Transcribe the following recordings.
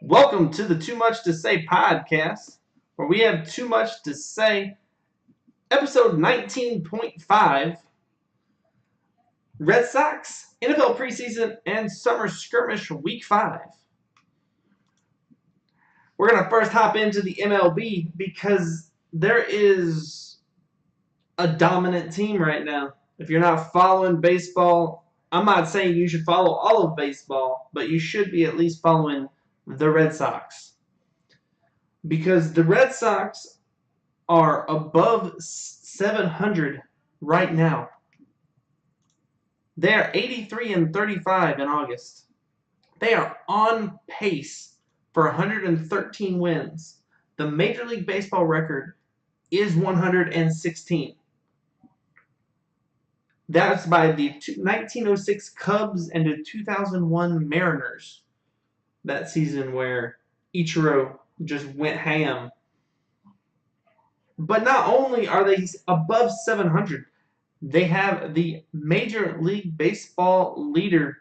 Welcome to the Too Much to Say podcast, where we have too much to say. Episode 19.5, Red Sox, NFL Preseason, and Summer Skirmish Week 5. We're going to first hop into the MLB because there is a dominant team right now. If you're not following baseball, I'm not saying you should follow all of baseball, but you should be at least following the Red Sox. Because the Red Sox are above 700 right now. They are 83-35 in August. They are on pace for 113 wins. The Major League Baseball record is 116. That's by the 1906 Cubs and the 2001 Mariners. That season where Ichiro just went ham. But not only are they above 700, they have the Major League Baseball leader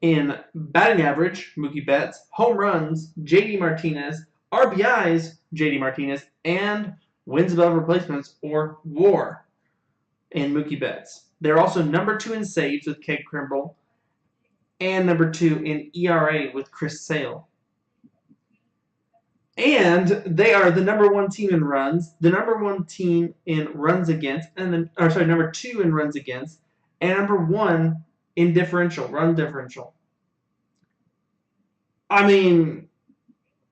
in batting average, Mookie Betts, home runs, JD Martinez, RBIs, JD Martinez, and wins above replacements, or WAR, in Mookie Betts. They're also number 2 in saves with Craig Kimbrel and number 2 in ERA with Chris Sale. And they are the number 1 team in runs, the number 1 team in runs against, number 2 in runs against, and number 1 in run differential. I mean,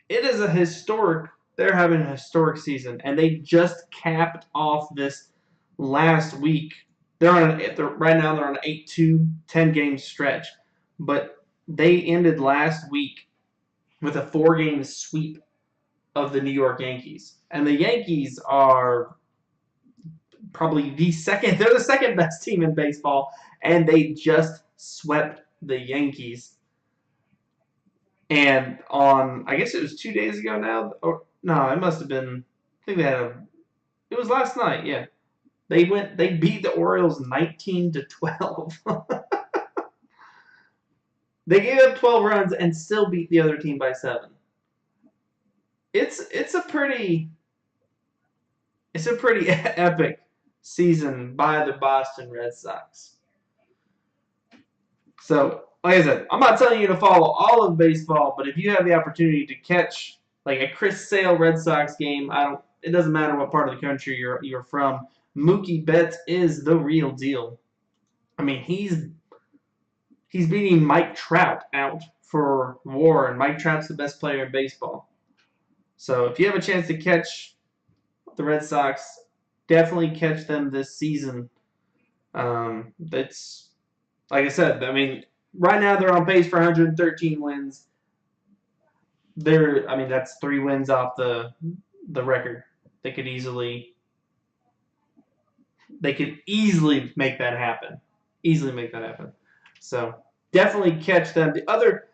it is they're having a historic season, and they just capped off this last week. Right now they're on an 8-2, 10-game stretch, but they ended last week with a 4-game sweep of the New York Yankees. And the Yankees are probably they're the second best team in baseball, and they just swept the Yankees. And I guess it was 2 days ago now, or no, it must have been, it was last night, yeah. They beat the Orioles 19-12. They gave up 12 runs and still beat the other team by 7. It's a pretty epic season by the Boston Red Sox. So, like I said, I'm not telling you to follow all of baseball, but if you have the opportunity to catch like a Chris Sale Red Sox game, it doesn't matter what part of the country you're from. Mookie Betts is the real deal. I mean, he's beating Mike Trout out for WAR, and Mike Trout's the best player in baseball. So if you have a chance to catch the Red Sox, definitely catch them this season. That's, like I said, I mean, right now they're on pace for 113 wins. That's 3 wins off the record. They could easily make that happen. So definitely catch them. The other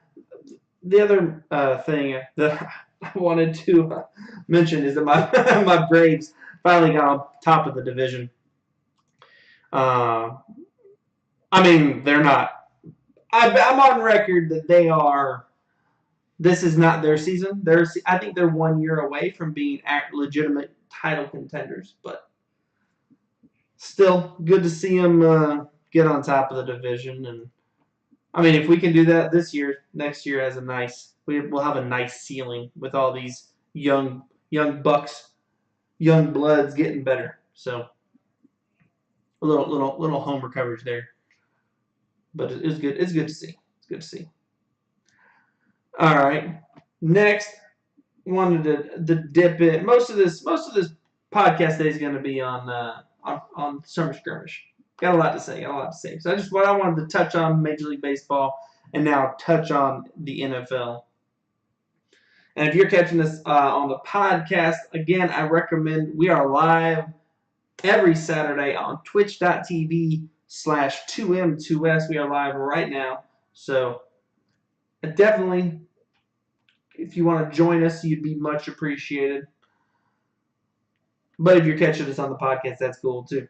thing that I wanted to mention is that my Braves finally got on top of the division. They're not. I'm on record that they are. This is not their season. I think they're 1 year away from being legitimate title contenders, but still good to see them get on top of the division. And I mean, if we can do that this year, next year we'll have a nice ceiling with all these young bucks, young bloods getting better. So a little homer coverage there, but it's good. It's good to see. All right, next wanted to dip in. Most of this podcast day is going to be on Summer Skirmish. Got a lot to say. So I wanted to touch on Major League Baseball and now touch on the NFL. And if you're catching this on the podcast, again, I recommend we are live every Saturday on twitch.tv/2M2S. We are live right now. So definitely, if you want to join us, you'd be much appreciated. But if you're catching us on the podcast, that's cool too.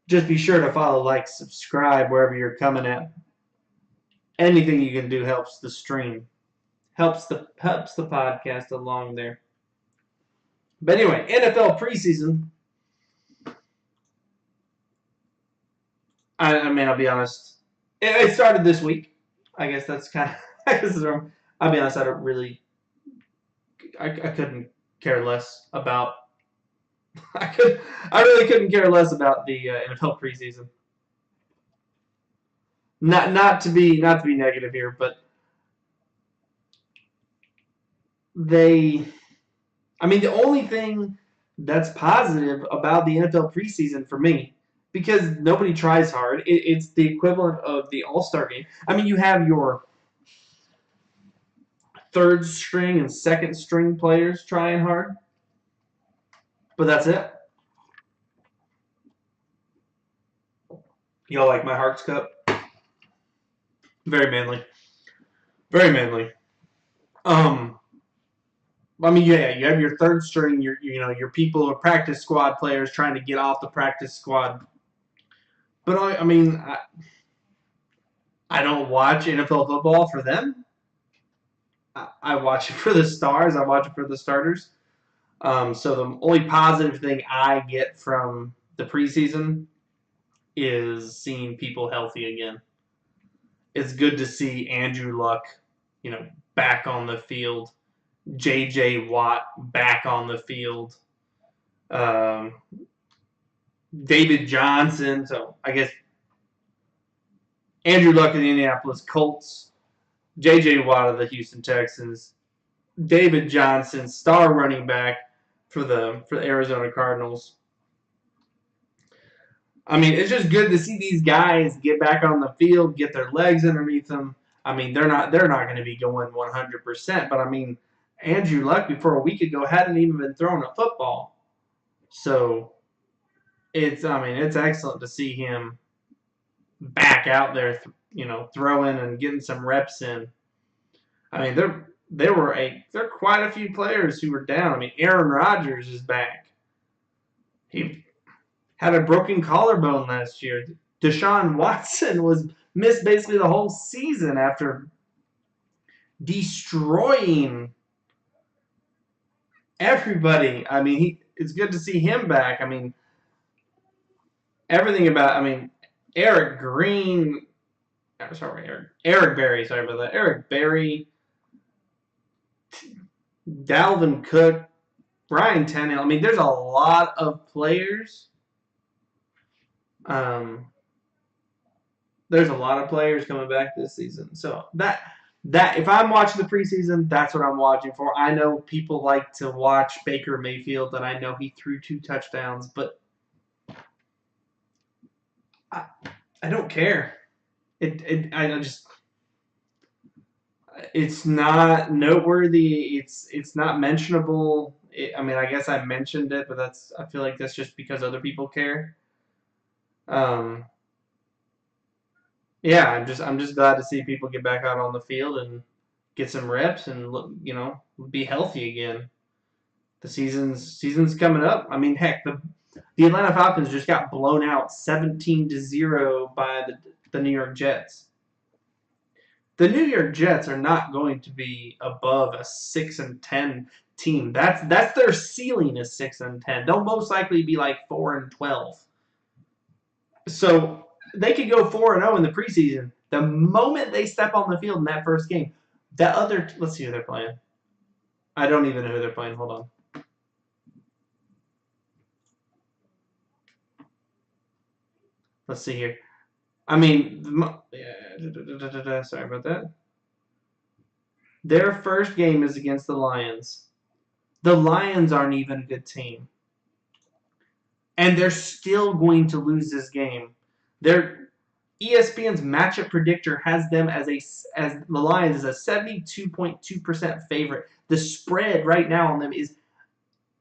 Just be sure to follow, like, subscribe wherever you're coming at. Anything you can do helps the stream, helps the podcast along there. But anyway, NFL preseason. I mean, I'll be honest. It started this week. I guess that's kind of. I guess I'll be honest. I don't really. I couldn't care less about. I really couldn't care less about the NFL preseason. Not to be negative here, but they. I mean, the only thing that's positive about the NFL preseason for me, because nobody tries hard, it's the equivalent of the All-Star game. I mean, you have your third string and second string players trying hard, but that's it. Y'all like my Hearts Cup? Very manly. Very manly. I mean, yeah, you have your third string, your people or practice squad players trying to get off the practice squad. But I mean, I don't watch NFL football for them. I watch it for the stars. I watch it for the starters. So the only positive thing I get from the preseason is seeing people healthy again. It's good to see Andrew Luck, back on the field. J.J. Watt back on the field. David Johnson. So I guess Andrew Luck of the Indianapolis Colts. J.J. Watt of the Houston Texans. David Johnson, star running back for the Arizona Cardinals. I mean, it's just good to see these guys get back on the field, get their legs underneath them. I mean, they're not going to be going 100%, but I mean, Andrew Luck before a week ago hadn't even been throwing a football. So it's excellent to see him back out there, throwing and getting some reps in. I mean, there are quite a few players who were down. I mean, Aaron Rodgers is back. He had a broken collarbone last year. Deshaun Watson was missed basically the whole season after destroying everybody. I mean, it's good to see him back. I mean, everything about. I mean, Eric Green. Eric Berry. Sorry about that. Eric Berry. Dalvin Cook. Ryan Tannehill. I mean, there's a lot of players. There's a lot of players coming back this season. So that if I'm watching the preseason, that's what I'm watching for. I know people like to watch Baker Mayfield, and I know he threw 2 touchdowns, but I don't care. It's not noteworthy. It's not mentionable. I mean, I guess I mentioned it, but I feel like that's just because other people care. Yeah, I'm just glad to see people get back out on the field and get some reps and be healthy again. The season's coming up. I mean, heck, the Atlanta Falcons just got blown out 17-0 by the New York Jets. The New York Jets are not going to be above a 6-10 team. That's their ceiling is 6-10. They'll most likely be like 4-12. So they could go 4-0 in the preseason. The moment they step on the field in that first game, let's see who they're playing. I don't even know who they're playing. Hold on. Let's see here. I mean, sorry about that. Their first game is against the Lions. The Lions aren't even a good team. And they're still going to lose this game. ESPN's matchup predictor has them as the Lions as a 72.2% favorite. The spread right now on them is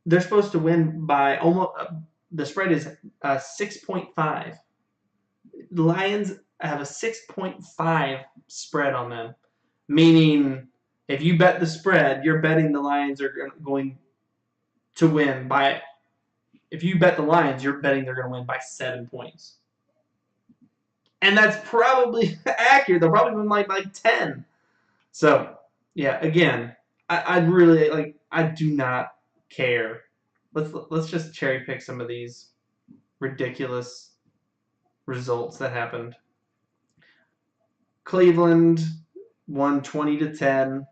they're supposed to win by almost. The spread is 6.5. The Lions have a 6.5 spread on them, meaning if you bet the spread, you're betting the Lions are going to win by. If you bet the Lions, you're betting they're going to win by 7 points. And that's probably accurate. They'll probably win like 10. So, yeah, again, I really, like, I do not care. Let's just cherry pick some of these ridiculous results that happened. Cleveland won 20-10.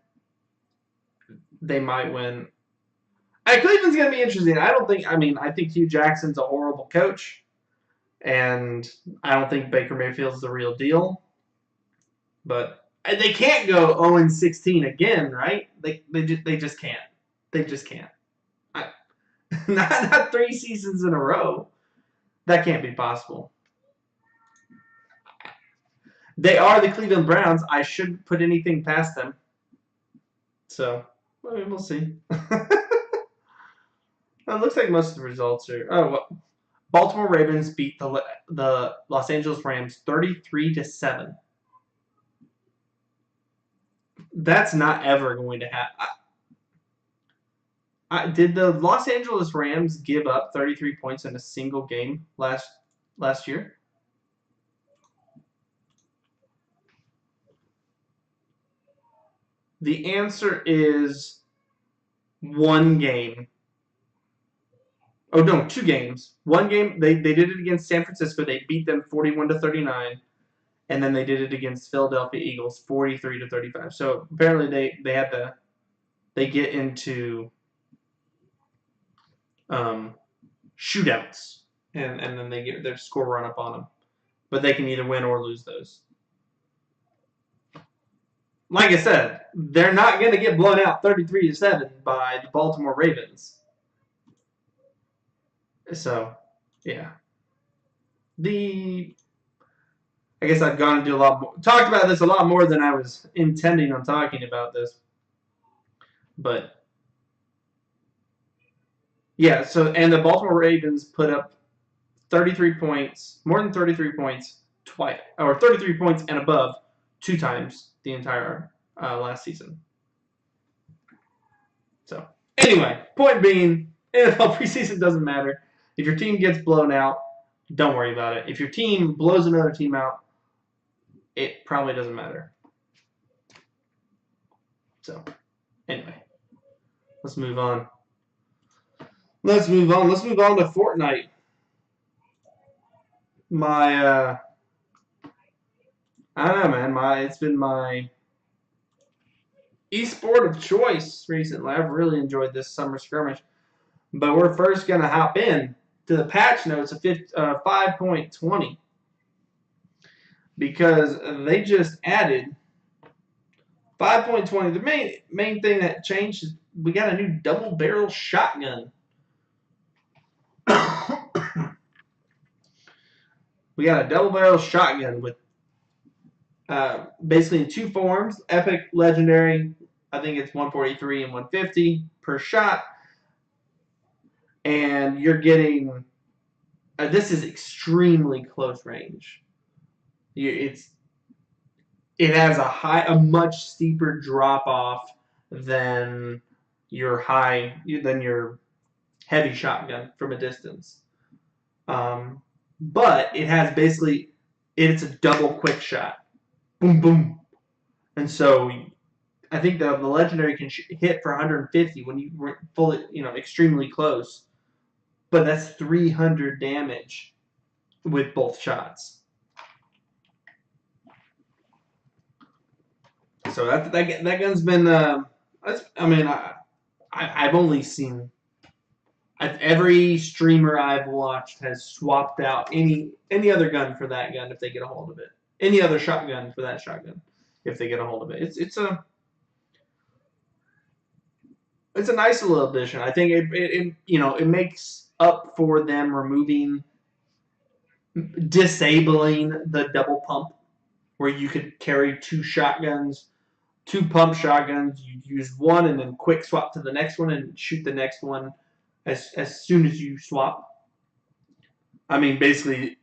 They might win. Cleveland's going to be interesting. I think Hugh Jackson's a horrible coach, and I don't think Baker Mayfield's the real deal. But they can't go 0-16 again, right? They just can't. They just can't. Not 3 seasons in a row. That can't be possible. They are the Cleveland Browns. I shouldn't put anything past them. So, we'll see. It looks like most of the results are. Oh, well, Baltimore Ravens beat the Los Angeles Rams 33-7. That's not ever going to happen. Did the Los Angeles Rams give up 33 points in a single game last year? The answer is 1 game. Oh, no, 2 games. 1 game, they did it against San Francisco. They beat them 41-39. And then they did it against Philadelphia Eagles 43-35. So apparently they get into shootouts. And then they get their score run up on them. But they can either win or lose those. Like I said, they're not going to get blown out 33-7 by the Baltimore Ravens. So, yeah. I guess I've gone into talked about this a lot more than I was intending on talking about this. But, yeah, and the Baltimore Ravens put up 33 points, more than 33 points twice, or 33 points and above 2 times the entire last season. So, anyway, point being, NFL preseason doesn't matter. If your team gets blown out, don't worry about it. If your team blows another team out, it probably doesn't matter. So, anyway, let's move on. Let's move on to Fortnite. I don't know, man. It's been my esport of choice recently. I've really enjoyed this summer skirmish. But we're first going to hop in to the patch notes of 5.20 because they just added 5.20. The main thing that changed is we got a new double barrel shotgun. We got a double barrel shotgun with basically in 2 forms: epic, legendary. I think it's 143 and 150 per shot. And you're getting this is extremely close range. It has a much steeper drop off than your heavy shotgun from a distance. But it has it's a double quick shot, boom boom, and so I think the legendary can hit for 150 when you were fully extremely close. But that's 300 damage with both shots. So that gun's been. I've only seen. Every streamer I've watched has swapped out any other gun for that gun if they get a hold of it. Any other shotgun for that shotgun if they get a hold of it. It's a nice little addition. I think it makes up for them disabling the double pump, where you could carry 2 pump shotguns. You use one and then quick swap to the next one and shoot the next one as soon as you swap. TSM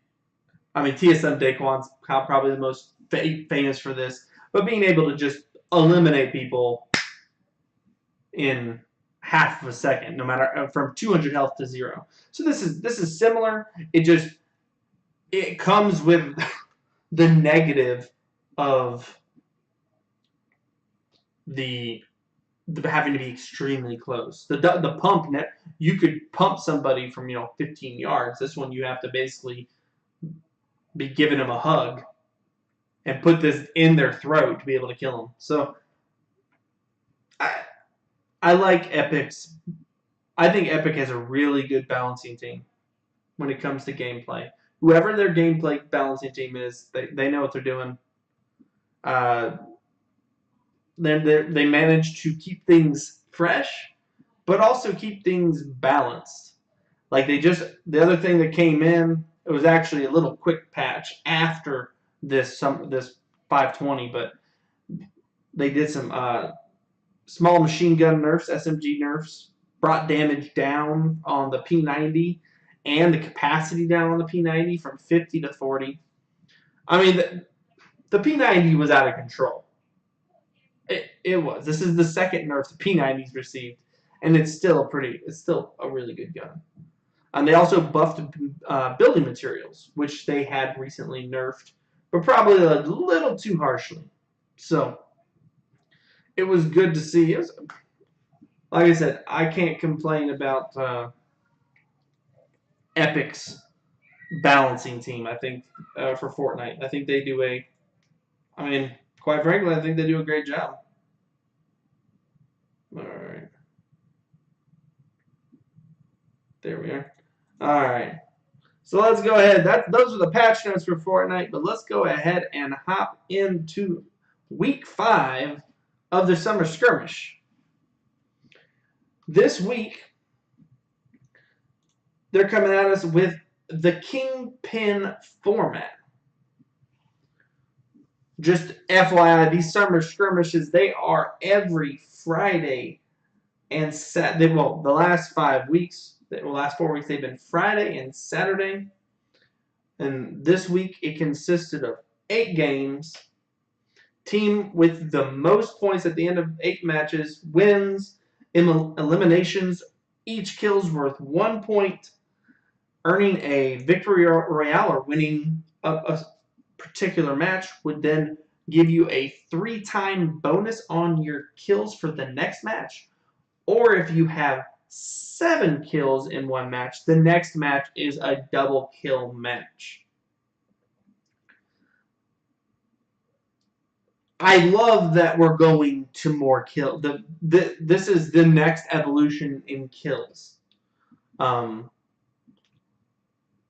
Daquan's probably the most famous for this, but being able to just eliminate people in half of a second, no matter from 200 health to 0. So this is similar. It comes with the negative of the having to be extremely close. The pump net, you could pump somebody from 15 yards. This one you have to basically be giving them a hug and put this in their throat to be able to kill them. So I like Epic's. I think Epic has a really good balancing team when it comes to gameplay. Whoever their gameplay balancing team is, they know what they're doing. They manage to keep things fresh, but also keep things balanced. Like the other thing that came in, it was actually a little quick patch after this 520, but they did some small machine gun nerfs, SMG nerfs, brought damage down on the P90 and the capacity down on the P90 from 50 to 40. I mean, the P90 was out of control. It was. This is the second nerf the P90's received, and it's still a really good gun. And they also buffed building materials, which they had recently nerfed, but probably a little too harshly. So it was good to see. Like I said, I can't complain about Epic's balancing team. I think for Fortnite, I think they do quite frankly, I think they do a great job. All right. There we are. All right. So let's go ahead. Those are the patch notes for Fortnite, but let's go ahead and hop into week 5 of the Summer Skirmish. This week, they're coming at us with the Kingpin format. Just FYI, these Summer Skirmishes, they are every Friday and Saturday. Well, the last 4 weeks, they've been Friday and Saturday. And this week, it consisted of 8 games. Team with the most points at the end of 8 matches wins. Eliminations, each kill's worth 1 point. Earning a victory royale or winning a particular match would then give you a 3-time bonus on your kills for the next match. Or if you have 7 kills in one match, the next match is a double kill match. I love that we're going to more kills. This is the next evolution in kills. We're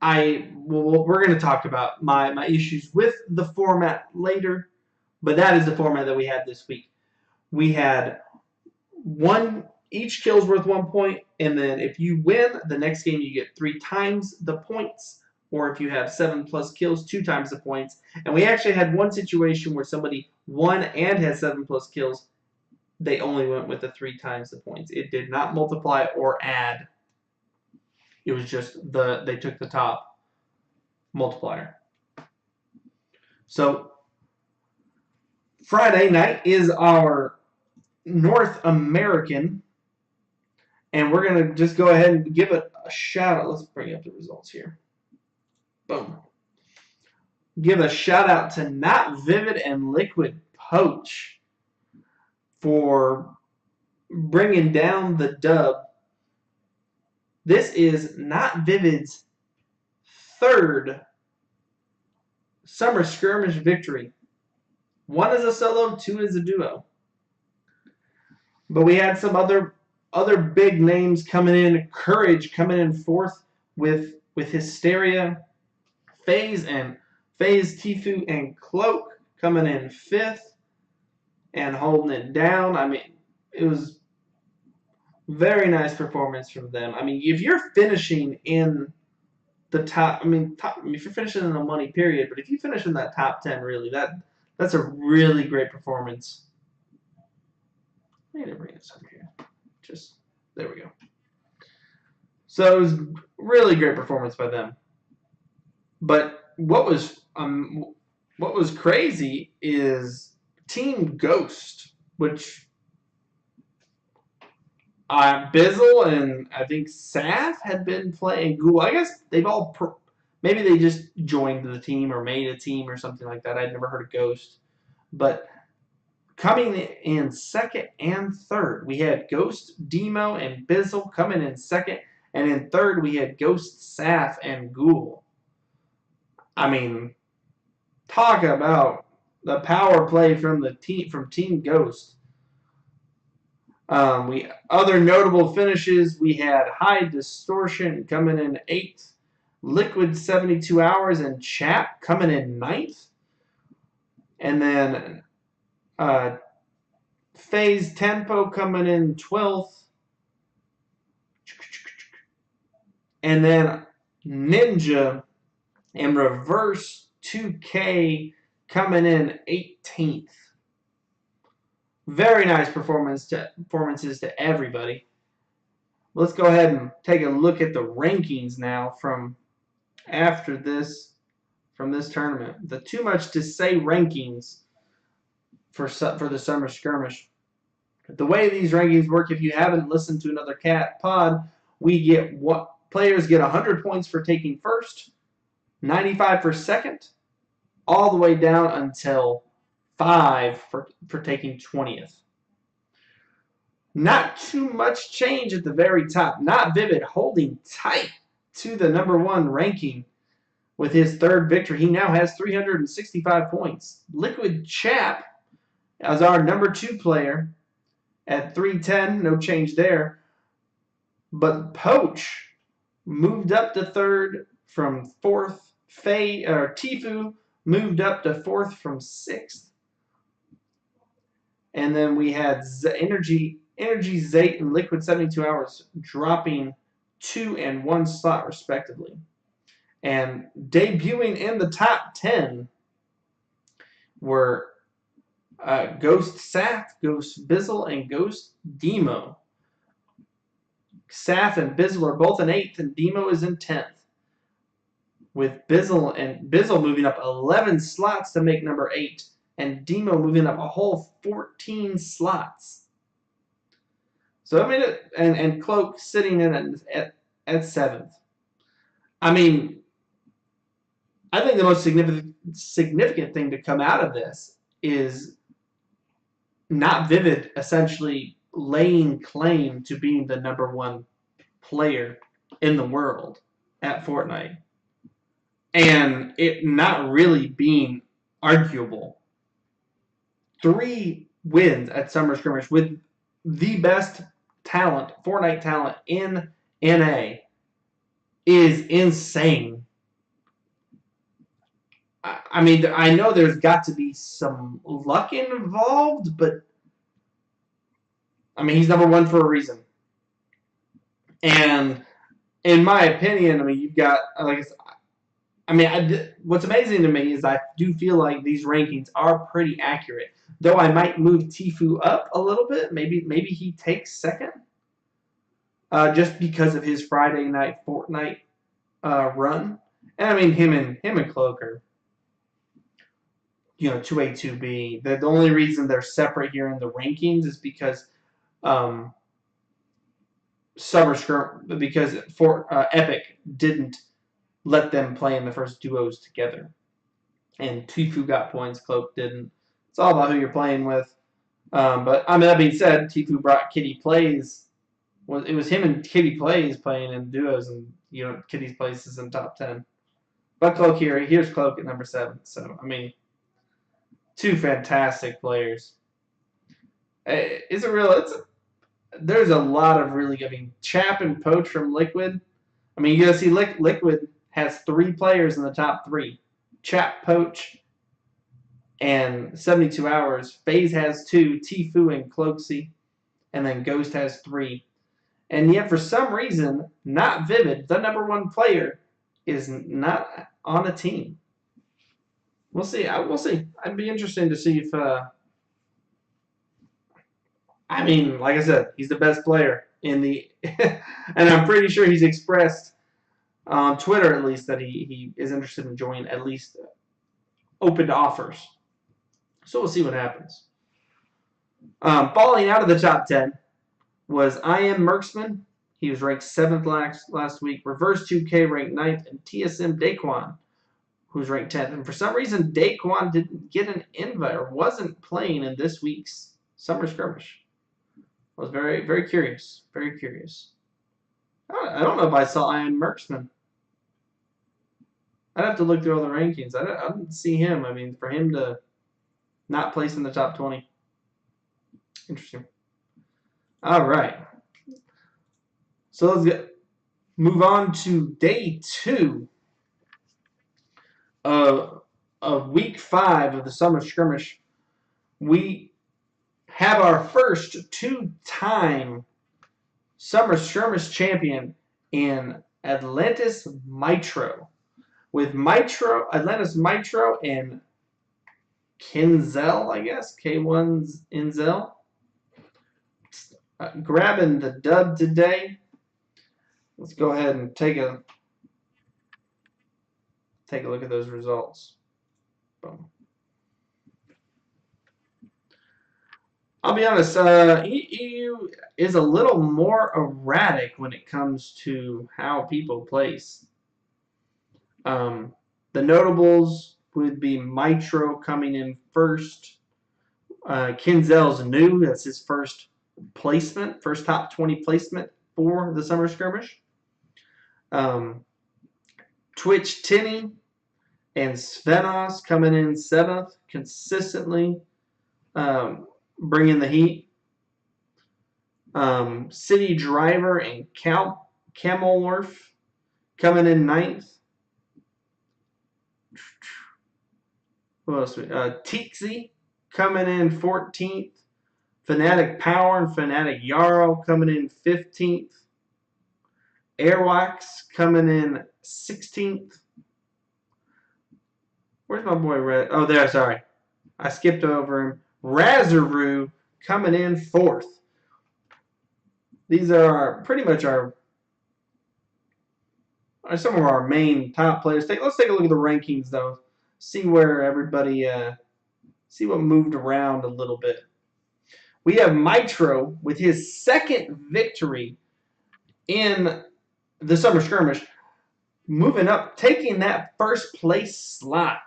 going to talk about my issues with the format later, but that is the format that we had this week. We had each kill's worth 1 point, and then if you win the next game, you get 3 times the points, or if you have 7+ kills, 2 times the points. And we actually had one situation where somebody won and had 7+ kills. They only went with the 3 times the points. It did not multiply or add. It was just they took the top multiplier. So Friday night is our North American, and we're going to just go ahead and give it a shout out. Let's bring up the results here. Boom. Give a shout out to Not Vivid and Liquid Poach for bringing down the dub. This is Not Vivid's 3rd Summer Skirmish victory. 1 is a solo, 2 is a duo. But we had some other big names coming in. Courage coming in 4th with Hysteria. FaZe, Tifu, and Cloak coming in 5th and holding it down. I mean, it was very nice performance from them. I mean, if you're finishing in the top, if you're finishing in the money period, but if you finish in that top 10, really, that's a really great performance. I need to bring this up here. There we go. So it was really great performance by them. But what was crazy is Team Ghost, which Bizzle and I think Saf had been playing Google. I guess they've all Maybe they just joined the team or made a team or something like that. I'd never heard of Ghost. But coming in second and third, we had Ghost, Demo, and Bizzle coming in second. And in third, we had Ghost, Saf, and Ghoul. I mean, talk about the power play from the team from Team Ghost. We other notable finishes, we had High Distortion coming in 8th, Liquid 72 Hours and Chap coming in 9th, and then Phase Tempo coming in 12th, and then Ninja and Reverse 2K coming in 18th. Very nice performances to everybody. Let's go ahead and take a look at the rankings now from after this, from this tournament. The Too Much to Say rankings for the Summer Skirmish. The way these rankings work, if you haven't listened to another Cat pod, we get what players get 100 points for taking first, 95 for second, all the way down until 5 for taking 20th. Not too much change at the very top. Not Vivid holding tight to the #1 ranking with his third victory. He now has 365 points. Liquid Chap as our #2 player at 310. No change there. But Poach moved up to third from fourth. Tifu moved up to fourth from 6th. And then we had Energy Zate and Liquid 72 Hours dropping 2 and 1 slot respectively. And debuting in the top 10 were Ghost Saf, Ghost Bizzle, and Ghost Demo. Saf and Bizzle are both in 8th, and Demo is in 10th. With Bizzle moving up 11 slots to make number 8, and Demo moving up a whole 14 slots. So I mean, and Cloak sitting in at 7th. I mean, I think the most significant thing to come out of this is Not Vivid essentially laying claim to being the #1 player in the world at Fortnite, and it not really being arguable. 3 wins at Summer Skirmish with the best talent, Fortnite talent in NA, is insane. I mean, I know there's got to be some luck involved, but I mean, he's #1 for a reason. And in my opinion, I mean, you've got, like I mean, what's amazing to me is I do feel like these rankings are pretty accurate. Though I might move Tifu up a little bit. Maybe he takes second. Just because of his Friday night Fortnite run. And I mean, him and Cloak are, 2A, 2B. The only reason they're separate here in the rankings is because Epic didn't let them play in the first duos together. And Tifu got points, Cloak didn't. It's all about who you're playing with. But I mean, that being said, Tifu brought Kitty Plays. It was him and Kitty Plays playing in duos, and Kitty's place is in top 10. But Cloak here's Cloak at #7. So I mean, 2 fantastic players. There's a lot of really. I mean, Chap and Poach from Liquid. I mean, you gotta see Liquid has 3 players in the top 3. Chap, Poach, and 72 Hours. FaZe has 2, Tifu and Cloaksy, and then Ghost has 3. And yet, for some reason, Not Vivid, the #1 player, is not on a team. We'll see. We'll see. I'd be interested to see if. I mean, like I said, he's the best player in the, and I'm pretty sure he's expressed on Twitter at least that he is interested in joining, at least open to offers. So we'll see what happens. Falling out of the top 10 was I Am Merksman He was ranked 7th last week. Reverse 2K ranked 9th. And TSM Daquan, who's ranked 10th. And for some reason, Daquan didn't get an invite or wasn't playing in this week's Summer Skirmish. I was very, very curious. Very curious. I don't know if I saw Ian Merksman. I'd have to look through all the rankings. I didn't see him. I mean, for him to not place in the top 20. Interesting. All right. So let's move on to day 2 of week 5 of the Summer Skirmish. We have our first 2-time Summer Skirmish champion in Atlantis Mitro. With Atlantis Mitro and Kinzel, I guess, K1's Inzel. Grabbing the dub today. Let's go ahead and take a look at those results. Boom. I'll be honest, EU is a little more erratic when it comes to how people place. The notables would be Mitro coming in first. Kinzel's new. That's his first placement, first top 20 placement for the Summer Skirmish. Twitch Tinny and Svenos coming in 7th, consistently bringing the heat. City Driver and Camelorf coming in 9th. Who else? Teaksy coming in 14th. Fanatic Power and Fanatic Yarrow coming in 15th. Airwax coming in 16th. Where's my boy Red? Oh, there, sorry. I skipped over him. Razaroo coming in 4th. These are pretty much some of our main top players. Let's take a look at the rankings, though. See where everybody, see what moved around a little bit. We have Mitro with his 2nd victory in the Summer Skirmish, moving up, taking that first place slot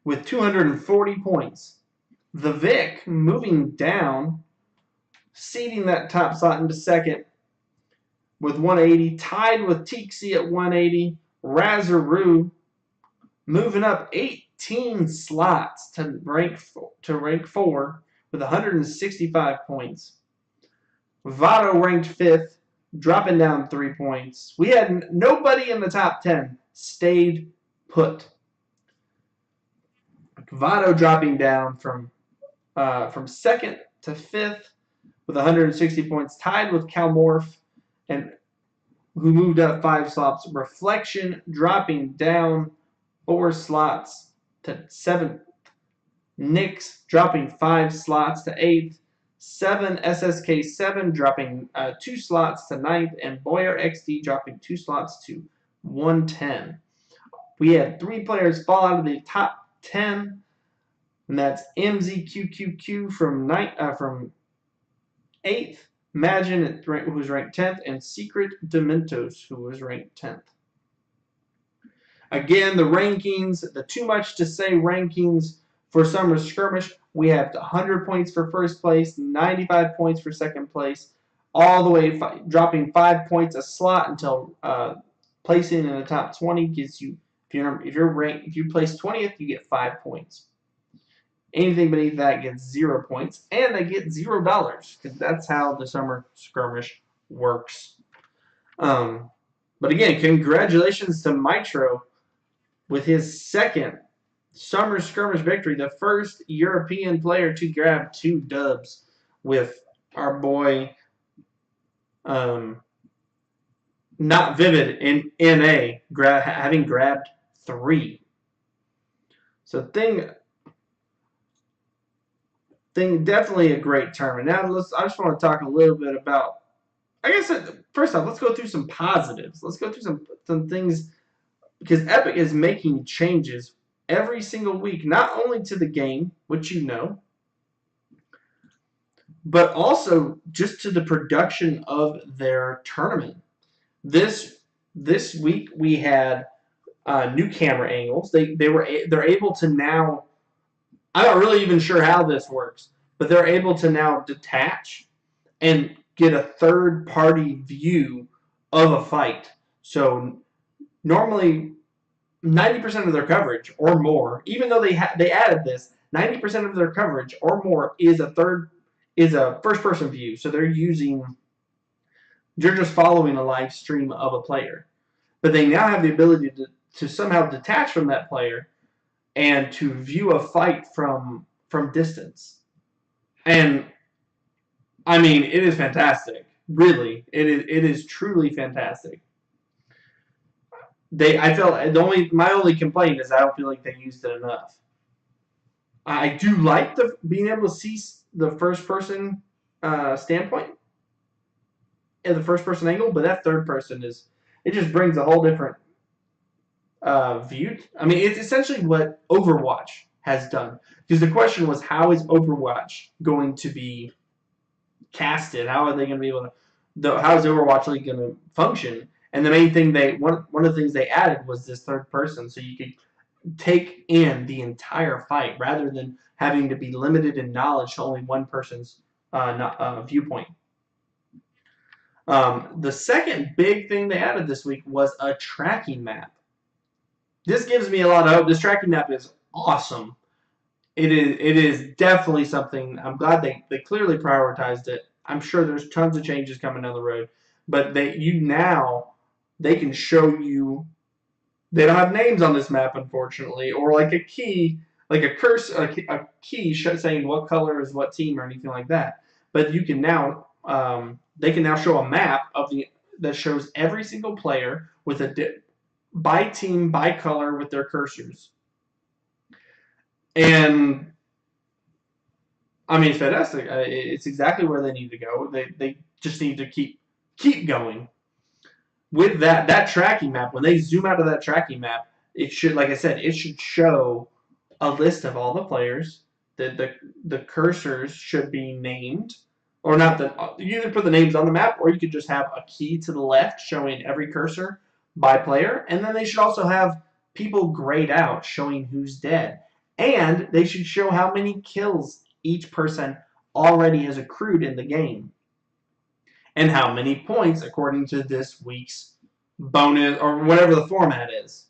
with 240 points. The Vic moving down, ceding that top slot into 2nd with 180, tied with Teaksy at 180. Razaroo moving up 18 slots to rank 4 with 165 points. Votto ranked 5th, dropping down 3 points. We had nobody in the top 10 stayed put. Votto dropping down from 2nd to 5th with 160 points, tied with Calmorph, and who moved up 5 slots. Reflection dropping down 4 slots to 7th. Nix dropping 5 slots to 8th. 7 SSK7 dropping 2 slots to 9th, and Boyer XD dropping 2 slots to 110. We had 3 players fall out of the top 10, and that's MZQQQ from 8th, Imagine who was ranked 10th, and Secret Dementos, who was ranked 10th. Again, the rankings, the too much to say rankings for Summer Skirmish, we have 100 points for first place, 95 points for second place, all the way dropping 5 points a slot until placing in the top 20 gives you, if you place 20th, you get 5 points. Anything beneath that gets 0 points, and they get $0 because that's how the Summer Skirmish works. But again, congratulations to Mitro with his 2nd Summer Skirmish victory, the first European player to grab 2 dubs, with our boy Not Vivid in NA having grabbed 3. So definitely a great tournament. Now I just want to talk a little bit about, I guess first off, let's go through some positives. Let's go through some things, because Epic is making changes every single week, not only to the game, which you know, but also just to the production of their tournament. This this week we had new camera angles. They're able to now. I'm not really even sure how this works, but they're able to now detach and get a third party view of a fight. So normally 90% of their coverage or more, even though they added this, 90% of their coverage or more is a first person view. So they're just following a live stream of a player. But they now have the ability to somehow detach from that player and to view a fight from distance. And I mean, it is fantastic. Really, it is truly fantastic. I felt my only complaint is I don't feel like they used it enough. I do like the being able to see the first person standpoint and the first person angle, but that third person it just brings a whole different view. I mean, it's essentially what Overwatch has done. Because the question was, how is Overwatch going to be casted? How are they going to be able to? How is Overwatch League going to function? And the main thing one of the things they added was this third person, so you could take in the entire fight rather than having to be limited in knowledge to only one person's viewpoint. The second big thing they added this week was a tracking map. This gives me a lot of hope. This tracking map is awesome. It is definitely something. I'm glad they clearly prioritized it. I'm sure there's tons of changes coming down the road, but they can show you. They don't have names on this map, unfortunately, or like a key, like a key saying what color is what team or anything like that. But you can now, they can now show a map that shows every single player with by team, by color with their cursors. And I mean, it's fantastic. It's exactly where they need to go. They just need to keep going with that tracking map. When they zoom out of that tracking map, it should, like I said, it should show a list of all the players. The cursors should be named, or not. You either put the names on the map, or you could just have a key to the left showing every cursor by player, and then they should also have people grayed out showing who's dead, and they should show how many kills each person already has accrued in the game, and how many points according to this week's bonus or whatever the format is.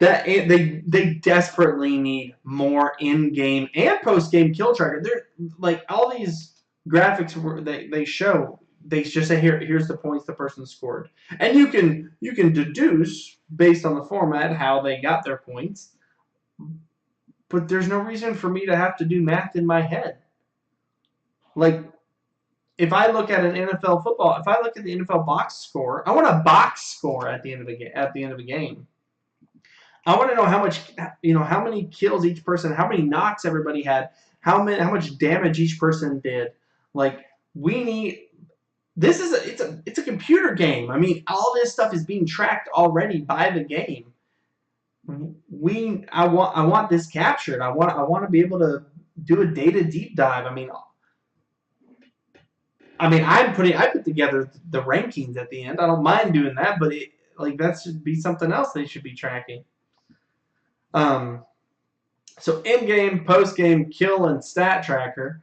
That they desperately need more in-game and post-game kill tracker. They're like all these graphics they show. They just say here's the points the person scored, and you can deduce based on the format how they got their points. But there's no reason for me to have to do math in my head. Like, if I look at an NFL football, if I look at the NFL box score, I want a box score at the end of a game. I want to know how many kills each person, how many knocks everybody had, how much damage each person did. Like, we need. This is it's a computer game. I mean, all this stuff is being tracked already by the game. I want this captured. I want to be able to do a data deep dive. I put together the rankings at the end. I don't mind doing that, but that should be something else they should be tracking. So in-game, post-game, kill and stat tracker.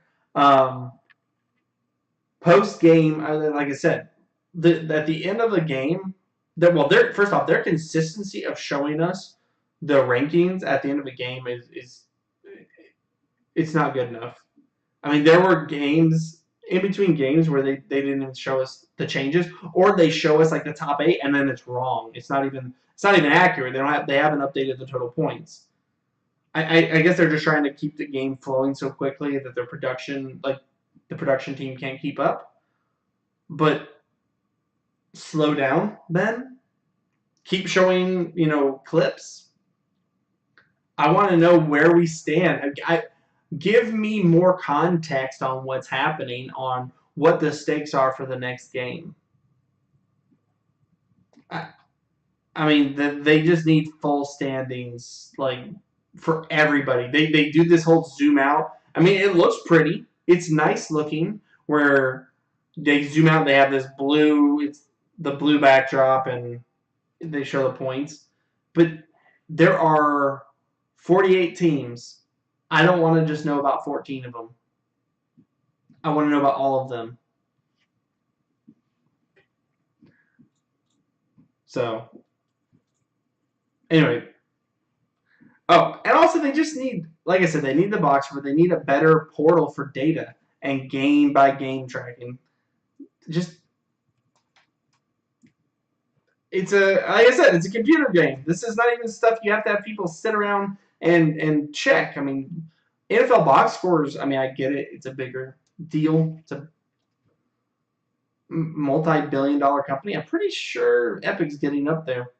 Post-game, like I said, at the end of the game, first off, their consistency of showing us the rankings at the end of a game is it's not good enough. I mean, there were games in between games where they didn't even show us the changes, or they show us like the top 8 and then it's wrong. It's not even accurate. They haven't updated the total points. I guess they're just trying to keep the game flowing so quickly that the production team can't keep up. But slow down, then. Keep showing, clips. I want to know where we stand. Give me more context on what's happening, on what the stakes are for the next game. I mean, they just need full standings, like, for everybody. They do this whole zoom out. I mean, it looks pretty. It's nice looking. Where they zoom out, they have this blue. It's the blue backdrop, and they show the points. But there are 48 teams. I don't want to just know about 14 of them. I want to know about all of them. So, anyway. Oh, and also they just need, like I said, they need the box, but they need a better portal for data and game by game tracking. Just, it's like I said, it's a computer game. This is not even stuff you have to have people sit around and check. I mean, NFL box scores, I mean, I get it. It's a bigger deal. It's a multi-billion-dollar company. I'm pretty sure Epic's getting up there.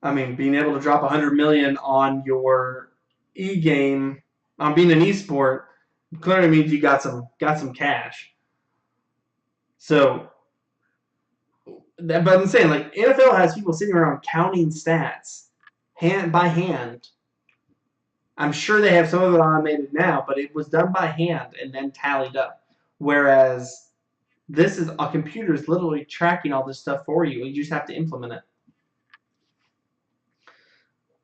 I mean, being able to drop $100 million on your e-game, on being an esport, clearly means you got some cash. So, but I'm saying, like, NFL has people sitting around counting stats hand by hand. I'm sure they have some of it automated now, but it was done by hand and then tallied up. Whereas this is a computer is literally tracking all this stuff for you. You just have to implement it.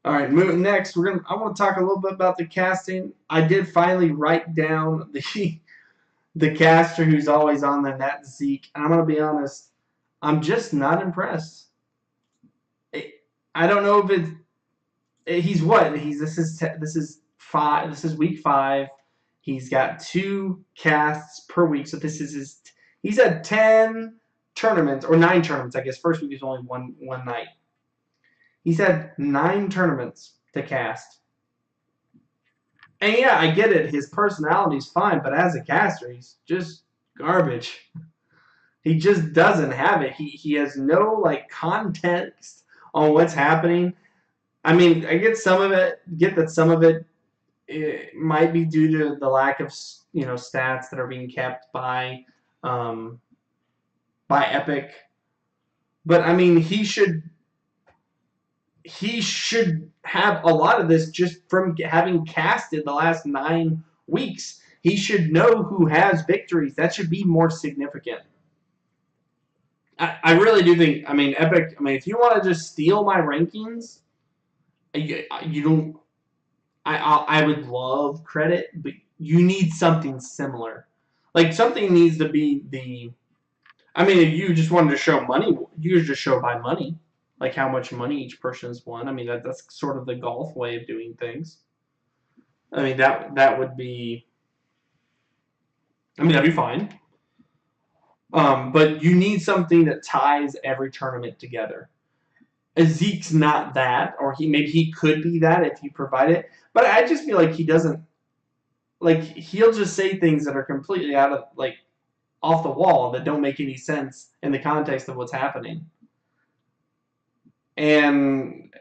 All right, moving next, I want to talk a little bit about the casting. I did finally write down the caster who's always on there, that's Zeke. And I'm gonna be honest, I'm just not impressed. I don't know if he's what this is week 5. He's got 2 casts per week, so this is he's had 10 tournaments or 9 tournaments, I guess. First week is only one night. He's had 9 tournaments to cast. And yeah, I get it. His personality's fine, but as a caster, he's just garbage. He just doesn't have it. He has no like context on what's happening. I mean, I get some of it. Get that some of it might be due to the lack of stats that are being kept by Epic. But I mean, he should have a lot of this just from having casted the last 9 weeks. He should know who has victories. That should be more significant. I really do think, I mean, Epic, I mean, if you want to just steal my rankings, you don't, I would love credit, but you need something similar. Like, something needs to be I mean, if you just wanted to show money, you could just show by money. Like how much money each person's won. I mean, that's sort of the golf way of doing things. I mean, that would be. I mean, that'd be fine. But you need something that ties every tournament together. Zeke's not that, or maybe he could be that if you provide it. But I just feel like he doesn't. Like he'll just say things that are completely out of off the wall that don't make any sense in the context of what's happening. And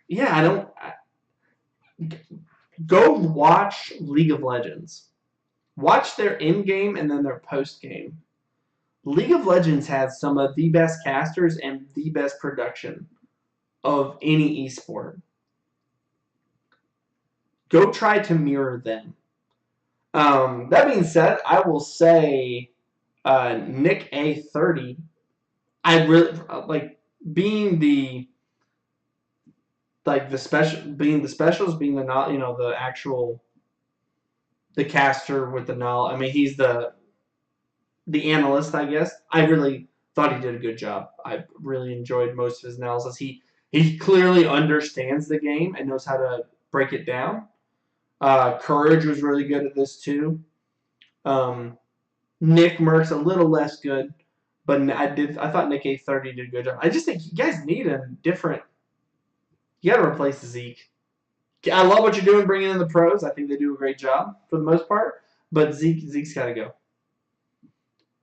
yeah, go watch League of Legends. Watch their in-game and then their post-game. League of Legends has some of the best casters and the best production of any esport. Go try to mirror them. That being said, I will say Nick A30. I really like being the specials, being the actual the caster with the knowledge. I mean, he's the analyst, I guess. I really thought he did a good job. I really enjoyed most of his analysis. He clearly understands the game and knows how to break it down. Courage was really good at this too. Nick Merck's a little less good, but I thought Nick A30 did a good job. I just think you guys need a different. You got to replace Zeke. I love what you're doing bringing in the pros. I think they do a great job for the most part. But Zeke's got to go.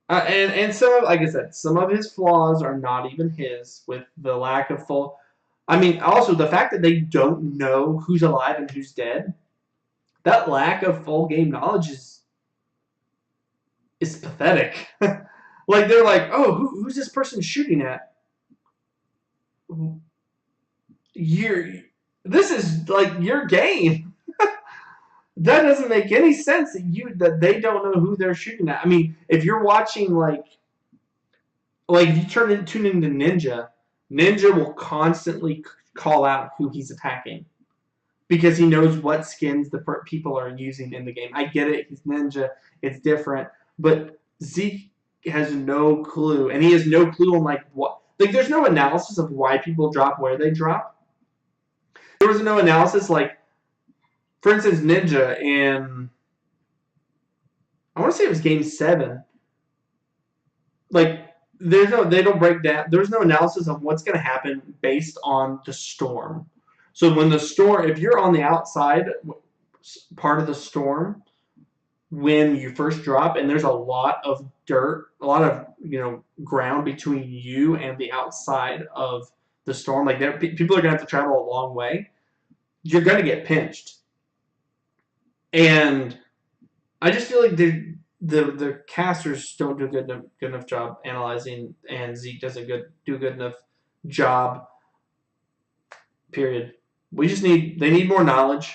And some, like I said, some of his flaws are not even his with the lack of full. I mean, also the fact that they don't know who's alive and who's dead. That lack of full game knowledge is pathetic. Like they're like, oh, who's this person shooting at? This is like your game. that doesn't make any sense that they don't know who they're shooting at. I mean, if you're watching like if you tune into Ninja, Ninja will constantly call out who he's attacking because he knows what skins the people are using in the game. I get it, he's Ninja, it's different, but Zeke has no clue, and he has no clue on like what. Like, there's no analysis of why people drop where they drop. There was no analysis like, for instance, Ninja in, I want to say it was Game 7. Like, they don't break down. There's no analysis of what's going to happen based on the storm. So when the storm, if you're on the outside part of the storm when you first drop, and there's a lot of dirt, a lot of ground between you and the outside of the storm, like people are going to have to travel a long way. You're going to get pinched, and I just feel like the casters don't do a good enough job analyzing, and Zeke doesn't do a good enough job. Period. They need more knowledge.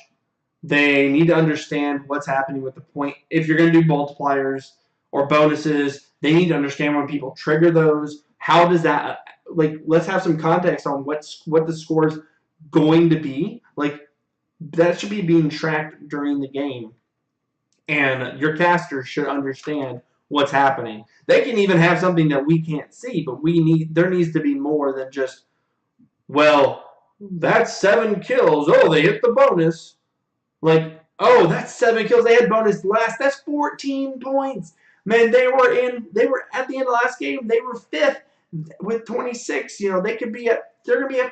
They need to understand what's happening with the point. If you're going to do multipliers or bonuses, they need to understand when people trigger those. How does that, like, let's have some context on what the score is going to be. Like, that should be being tracked during the game. And your casters should understand what's happening. They can even have something that we can't see, but there needs to be more than just, well, that's 7 kills. Oh, they hit the bonus. Like, oh, that's 7 kills. They had bonus last. That's 14 points. Man, they were at the end of last game. They were 5th with 26. They're gonna be at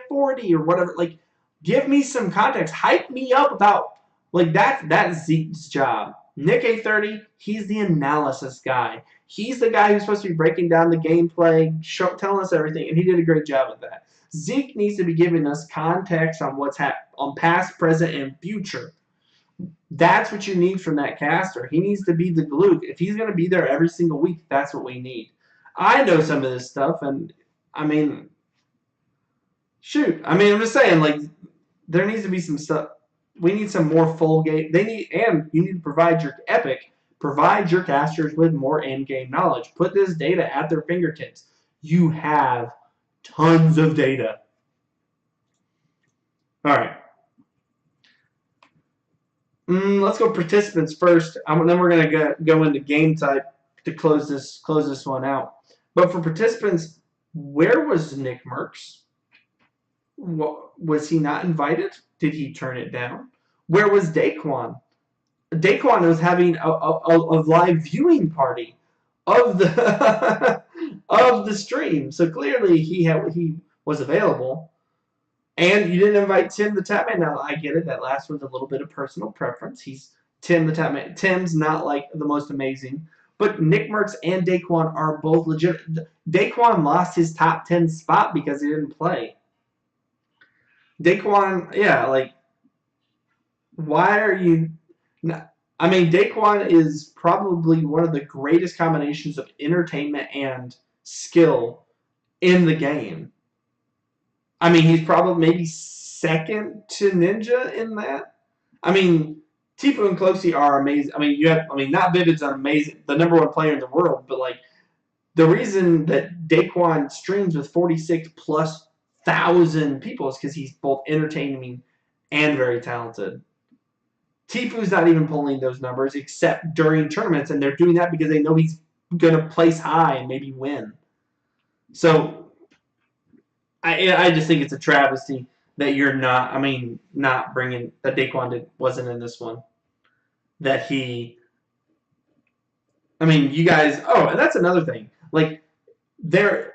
40 or whatever. Like, give me some context. Hype me up about, like, that's Zeke's job. Nick A30, he's the analysis guy. He's the guy who's supposed to be breaking down the gameplay, telling us everything, and he did a great job at that. Zeke needs to be giving us context on what's on past, present, and future. That's what you need from that caster. He needs to be the glue. If he's going to be there every single week, that's what we need. I know some of this stuff, and I mean, shoot. I mean, I'm just saying, like, there needs to be some stuff. We need some more full game. And you need to provide your casters with more in-game knowledge. Put this data at their fingertips. You have tons of data. All right. Let's go participants first. Then we're going to go into game type to close this one out. But for participants, where was Nick Merckx? Was he not invited? Did he turn it down? Where was Daquan? Daquan was having a live viewing party of the of the stream, so clearly he was available. And you didn't invite Tim the Tapman. Now, I get it. That last one's a little bit of personal preference. He's Tim the Tapman. Tim's not, like, the most amazing. But Nick Merckx and Daquan are both legit. Daquan lost his top 10 spot because he didn't play. Daquan, yeah, like, why are you not? I mean, Daquan is probably one of the greatest combinations of entertainment and skill in the game. I mean, he's probably maybe second to Ninja in that. I mean, Tifu and Closey are amazing. I mean, not Vivid's an amazing, the #1 player in the world, but, like, the reason that Daquan streams with 46,000+ people is because he's both entertaining and very talented. Tifu's not even pulling those numbers except during tournaments, and they're doing that because they know he's going to place high and maybe win. So I just think it's a travesty that you're not bringing, that Daquan wasn't in this one. That you guys, and that's another thing. Like, the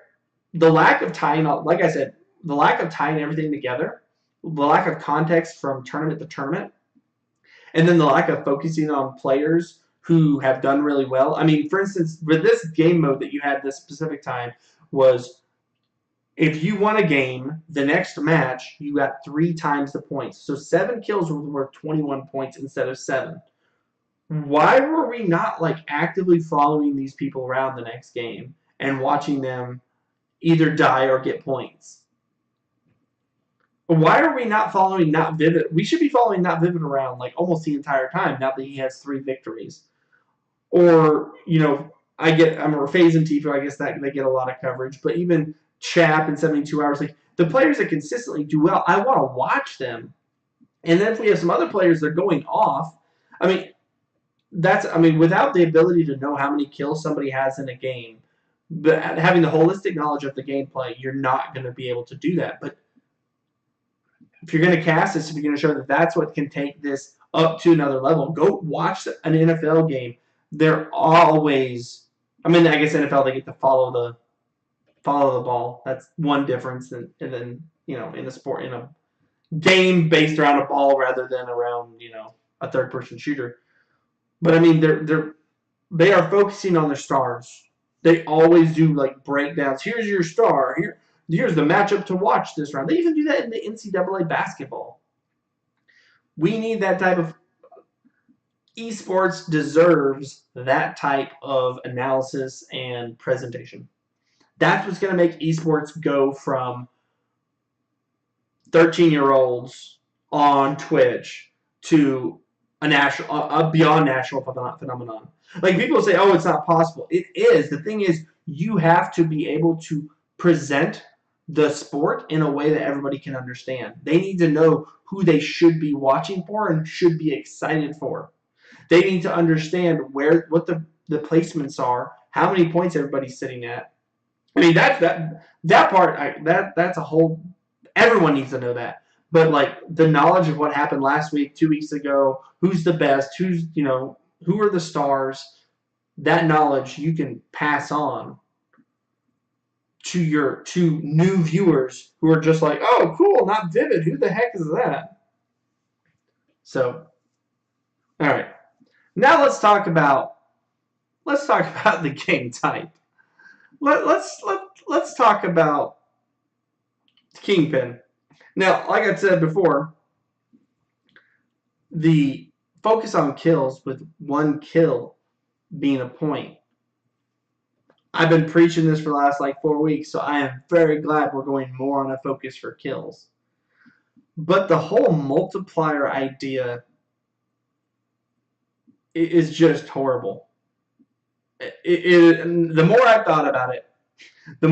lack of tying, like I said, the lack of tying everything together, the lack of context from tournament to tournament, and then the lack of focusing on players who have done really well. I mean, for instance, with this game mode that you had this specific time was, if you won a game, the next match, you got 3 times the points. So 7 kills were worth 21 points instead of 7. Why were we not, like, actively following these people around the next game and watching them either die or get points? Why are we not following Not Vivid? We should be following Not Vivid around like almost the entire time now that he has 3 victories. Or, I'm a Faze and Tifo, I guess that they get a lot of coverage, but even Chap in 72 hours, like the players that consistently do well, I want to watch them. And then if we have some other players that are going off, without the ability to know how many kills somebody has in a game, but having the holistic knowledge of the gameplay, you're not going to be able to do that. But if you're going to cast this, if you're going to show that that's what can take this up to another level, go watch an NFL game. They're always, I guess NFL they get to follow the ball. That's one difference, and then in a sport, in a game based around a ball rather than around a third person shooter. But they are focusing on their stars. They always do like breakdowns. Here's your star. Here's the matchup to watch this round. They even do that in the NCAA basketball. We need that type of esports deserves that type of analysis and presentation. That's what's going to make esports go from 13-year-olds on Twitch to a beyond national phenomenon. Like people say, oh, it's not possible. It is. The thing is, you have to be able to present the sport in a way that everybody can understand. They need to know who they should be watching for and should be excited for. They need to understand what the placements are, how many points everybody's sitting at. That part. That's a whole. Everyone needs to know that. But like the knowledge of what happened last week, 2 weeks ago, who's the best, who are the stars, that knowledge you can pass on to new viewers who are just like, oh, cool, Not Vivid. Who the heck is that? So, all right. Now let's talk about the game type. Let's talk about Kingpin. Now, like I said before, the focus on kills with 1 kill being a point. I've been preaching this for the last 4 weeks, so I am very glad we're going more on a focus for kills. But the whole multiplier idea is just horrible. The more I thought about it, the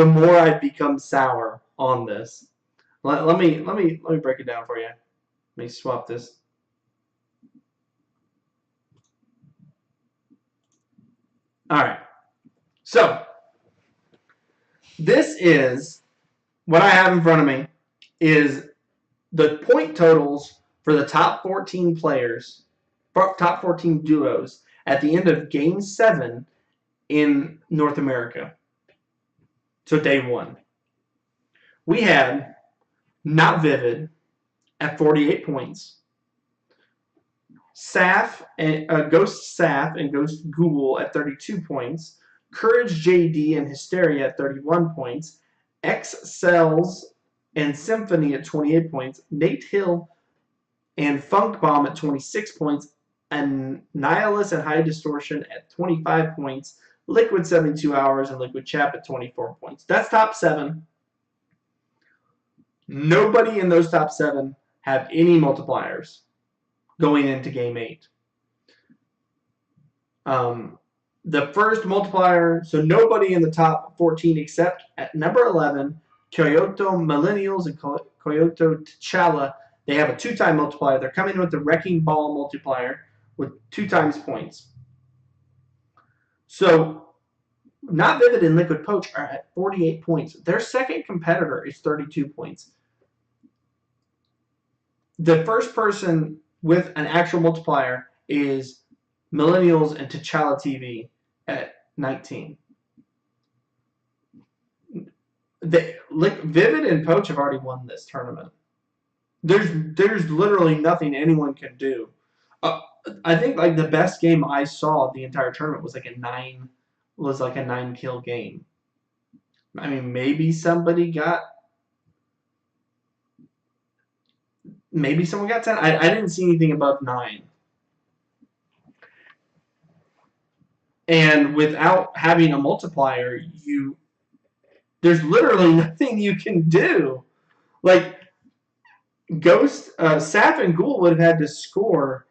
more I've become sour on this. Let me break it down for you. Let me swap this. All right. So this is what I have in front of me is the point totals for the top 14 players, top 14 duos at the end of Game 7 in North America. So day 1. We had Not Vivid at 48 points. Ghost Saf and Ghost Ghoul at 32 points. Courage JD and Hysteria at 31 points. X Cells and Symphony at 28 points. Nate Hill and Funk Bomb at 26 points. And Nihilus and High Distortion at 25 points. Liquid 72 Hours and Liquid Chap at 24 points. That's top 7. Nobody in those top 7 have any multipliers going into Game 8. The first multiplier, so nobody in the top 14 except at number 11, Kyoto Millennials and Kyoto T'Challa. They have a 2-time multiplier. They're coming with the Wrecking Ball multiplier with 2 times points. So Not Vivid and Liquid Poach are at 48 points. Their second competitor is 32 points. The first person with an actual multiplier is Millennials and T'Challa TV at 19. Vivid and Poach have already won this tournament. There's literally nothing anyone can do. I think the best game I saw the entire tournament was a 9 kill game. Maybe somebody got. Maybe someone got 10. I didn't see anything above 9. And without having a multiplier, There's literally nothing you can do. Like, Ghost, Saf and Ghoul would have had to score,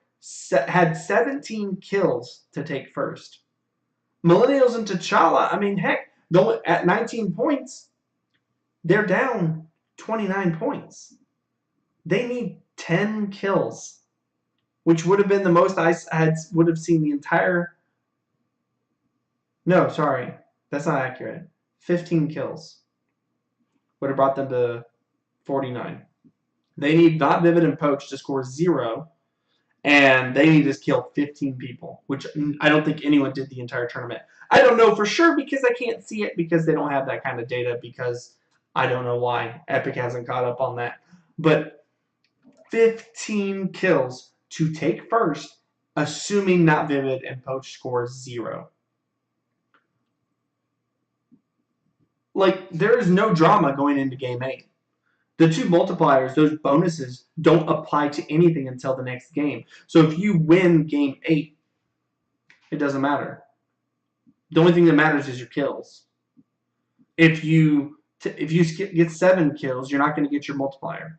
had 17 kills to take first. Millennials and T'Challa, I mean, heck, at 19 points, they're down 29 points. They need 10 kills, which would have been the most I would have seen the entire. No, sorry, that's not accurate. 15 kills would have brought them to 49. They need Not Vivid and Poach to score 0, and they need to kill 15 people, which I don't think anyone did the entire tournament. I don't know for sure because I can't see it because they don't have that kind of data because I don't know why. Epic hasn't caught up on that. But 15 kills to take first, assuming Not Vivid and Poach scores 0. Like, there is no drama going into Game 8. The 2 multipliers, those bonuses, don't apply to anything until the next game. So if you win Game 8, it doesn't matter. The only thing that matters is your kills. If you get 7 kills, you're not going to get your multiplier.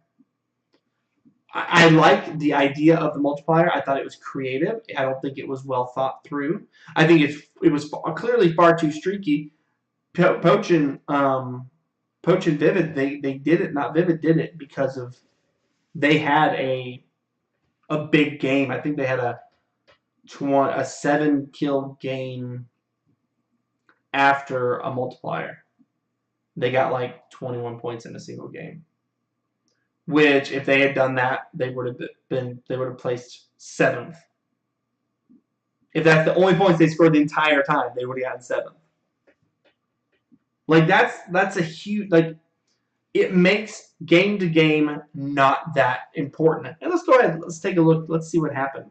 I like the idea of the multiplier. I thought it was creative. I don't think it was well thought through. I think it was clearly far too streaky. Poach and Vivid, they did it. Not Vivid did it because of they had a big game. I think they had a 7 kill game after a multiplier. They got like 21 points in a single game. Which, if they had done that, they would have placed 7th. If that's the only points they scored the entire time, they would have gotten 7th. Like, that's a huge, like, it makes game to game not that important. And let's go ahead, let's take a look, let's see what happened.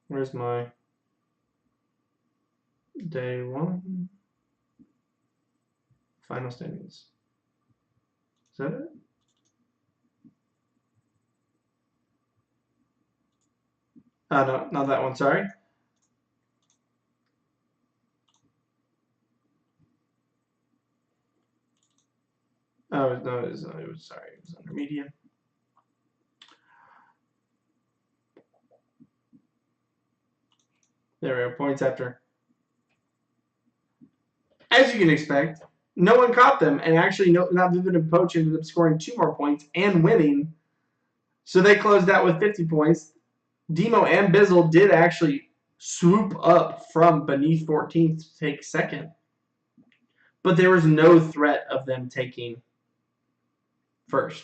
Where's my day 1 final standings? Is that it? No, not that one, sorry. Oh, no, it was sorry, it was under media. There we go, points after. As you can expect, no one caught them, and actually, Not Vivid and Poach ended up scoring 2 more points and winning. So they closed out with 50 points. Demo and Bizzle did actually swoop up from beneath 14th to take 2nd. But there was no threat of them taking 1st.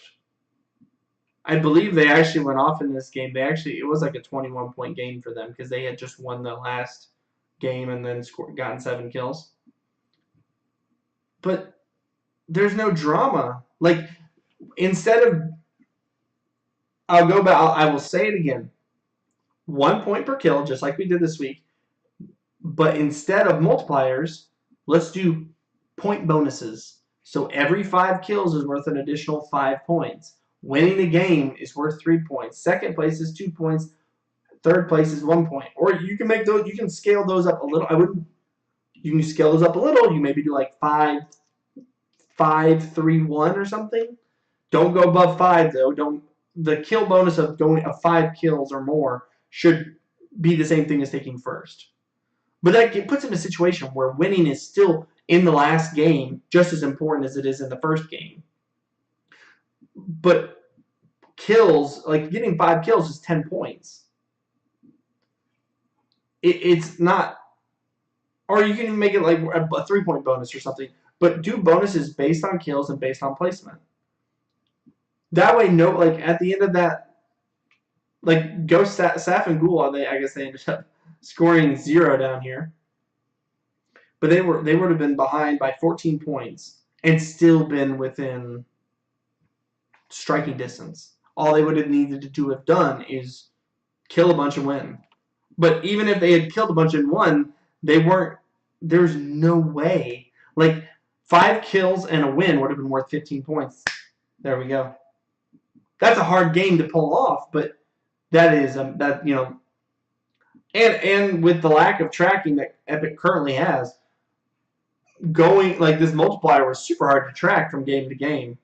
I believe they actually went off in this game. It was like a 21-point game for them because they had just won the last game and then gotten 7 kills. But there's no drama. Like, instead of, I'll go back, I will say it again. 1 point per kill, just like we did this week. But instead of multipliers, let's do point bonuses. So every 5 kills is worth an additional 5 points. Winning a game is worth 3 points. 2nd place is 2 points. 3rd place is 1 point. Or you can make those. You can scale those up a little. You can scale those up a little. You maybe do like 5, 3, 1 or something. Don't go above 5 though. The kill bonus of going of 5 kills or more should be the same thing as taking 1st. But that puts him in a situation where winning is still in the last game just as important as it is in the 1st game. But kills, like getting 5 kills is 10 points. It's not, or you can make it like a 3-point bonus or something, but do bonuses based on kills and based on placement. That way, like at the end of that, like Ghost, Saf, and Ghoul, I guess they ended up scoring 0 down here. But they would have been behind by 14 points and still been within striking distance. All they would have needed to have done is kill a bunch and win. But even if they had killed a bunch and won, there's no way. Like, 5 kills and a win would have been worth 15 points. There we go. That's a hard game to pull off, but that is, And with the lack of tracking that Epic currently has, going like this multiplier was super hard to track from game to game.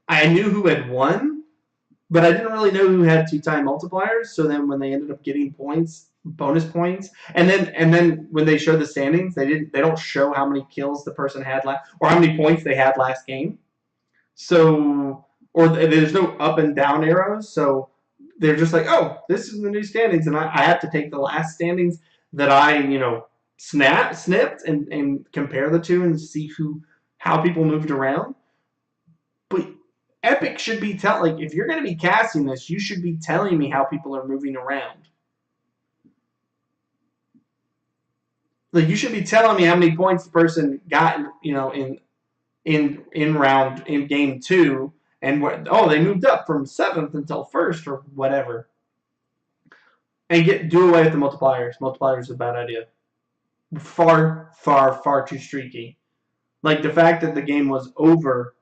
I knew who had won, but I didn't really know who had 2-time multipliers. So then when they ended up getting points, bonus points, and then when they show the standings, they don't show how many kills the person had last or how many points they had last game. So or there's no up and down arrows. So they're just like, oh, this is the new standings, and I have to take the last standings that I snipped and compare the two and see how people moved around. But Epic should be like if you're going to be casting this, you should be telling me how people are moving around. Like you should be telling me how many points the person got, in game 2, and they moved up from 7th until 1st or whatever. And do away with the multipliers. Multipliers is a bad idea. Far, far, far too streaky. Like the fact that the game was over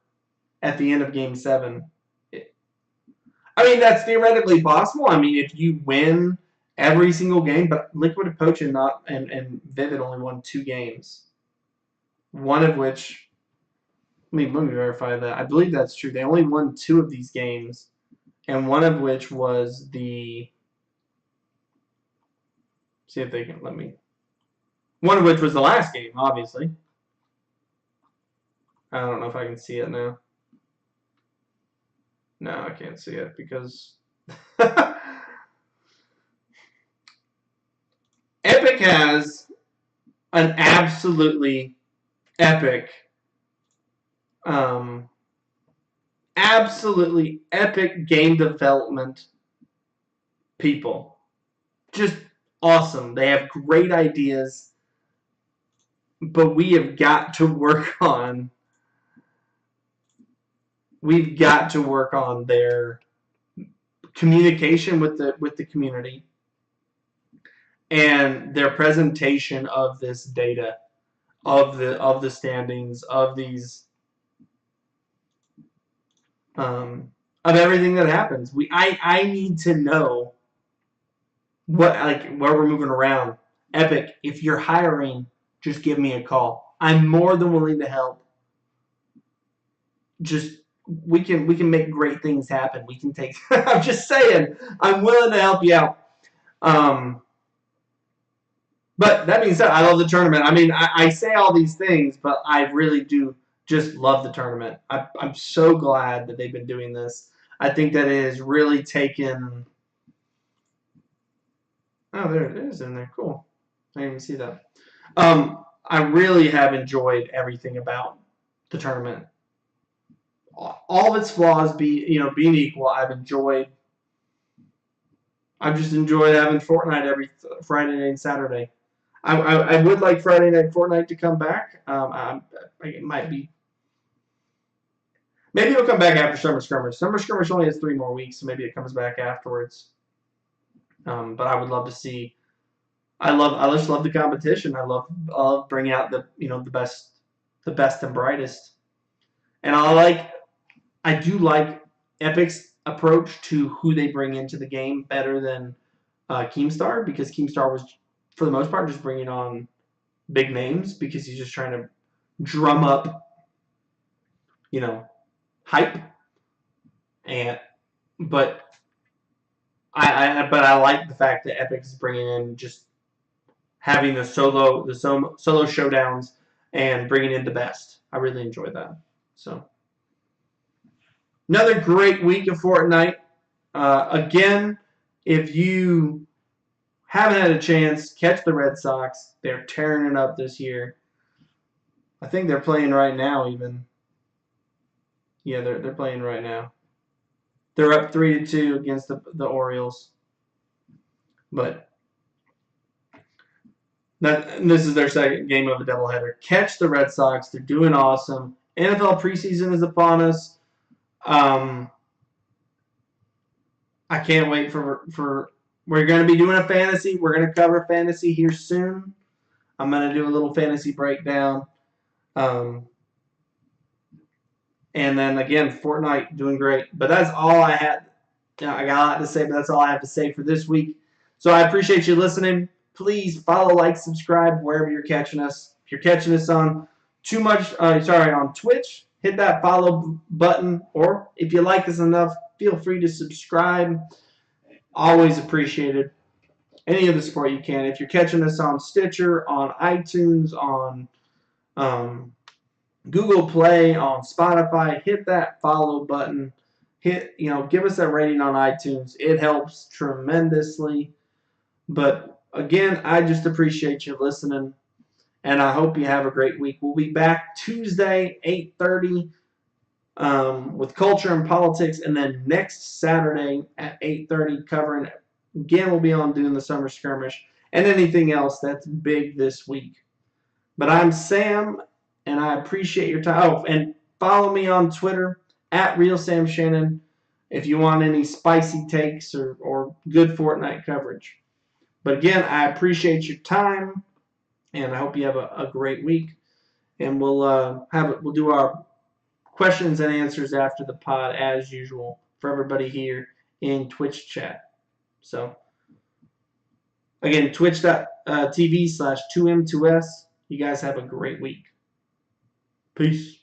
at the end of Game 7. I mean, that's theoretically possible. I mean, if you win every single game, but Liquid Potion and Vivid only won 2 games. One of which, let me verify that. I believe that's true. They only won 2 of these games, and one of which was see if they can let me. One of which was the last game, obviously. I don't know if I can see it now. No, I can't see it because Epic has an absolutely epic, game development people. Just awesome. They have great ideas, but we have got to work on. We've got to work on their communication with the community and their presentation of this data, of the standings, of these, of everything that happens. I need to know where we're moving around. Epic, if you're hiring, just give me a call. I'm more than willing to help. Just we can make great things happen. We can take. I'm just saying. I'm willing to help you out. But that being said, I love the tournament. I mean, I say all these things, but I really do just love the tournament. I'm so glad that they've been doing this. I think that it has really taken. Oh, there it is in there. Cool. I didn't even see that. I really have enjoyed everything about the tournament. All of its flaws being equal, I've just enjoyed having Fortnite every Friday night and Saturday. I would like Friday Night Fortnite to come back. It might be. Maybe it'll come back after Summer Skirmish. Summer Skirmish only has 3 more weeks, so maybe it comes back afterwards. But I would love to see. I just love the competition. I love bringing out the best and brightest. And I do like Epic's approach to who they bring into the game better than Keemstar, because Keemstar was, for the most part, just bringing on big names because he's just trying to drum up, hype. But I like the fact that Epic is bringing in just having the solo showdowns and bringing in the best. I really enjoyed that. So another great week of Fortnite. Again, if you haven't had a chance, catch the Red Sox. They're tearing it up this year. I think they're playing right now even. Yeah, they're playing right now. They're up 3-2 against the Orioles. But this is their second game of a doubleheader. Catch the Red Sox. They're doing awesome. NFL preseason is upon us. I can't wait for we're going to be doing a fantasy. We're going to cover fantasy here soon. I'm going to do a little fantasy breakdown. And then, again, Fortnite doing great. But that's all I had. I got a lot to say, but that's all I have to say for this week. So I appreciate you listening. Please follow, like, subscribe wherever you're catching us. If you're catching us on on Twitch, hit that follow button. Or if you like us enough, feel free to subscribe. Always appreciated. Any of the support you can. If you're catching us on Stitcher, on iTunes, on Google Play, on Spotify, hit that follow button. Give us a rating on iTunes. It helps tremendously. But again, I just appreciate you listening, and I hope you have a great week. We'll be back Tuesday, 8:30, with culture and politics, and then next Saturday at 8:30 covering. Again, we'll be on doing the summer skirmish and anything else that's big this week. But I'm Sam, and I appreciate your time. Oh, and follow me on Twitter at RealSamShannon if you want any spicy takes or good Fortnite coverage. But again, I appreciate your time, and I hope you have a great week. And we'll do our questions and answers after the pod as usual for everybody here in Twitch chat. So again, twitch.tv/2M2S. You guys have a great week. Peace.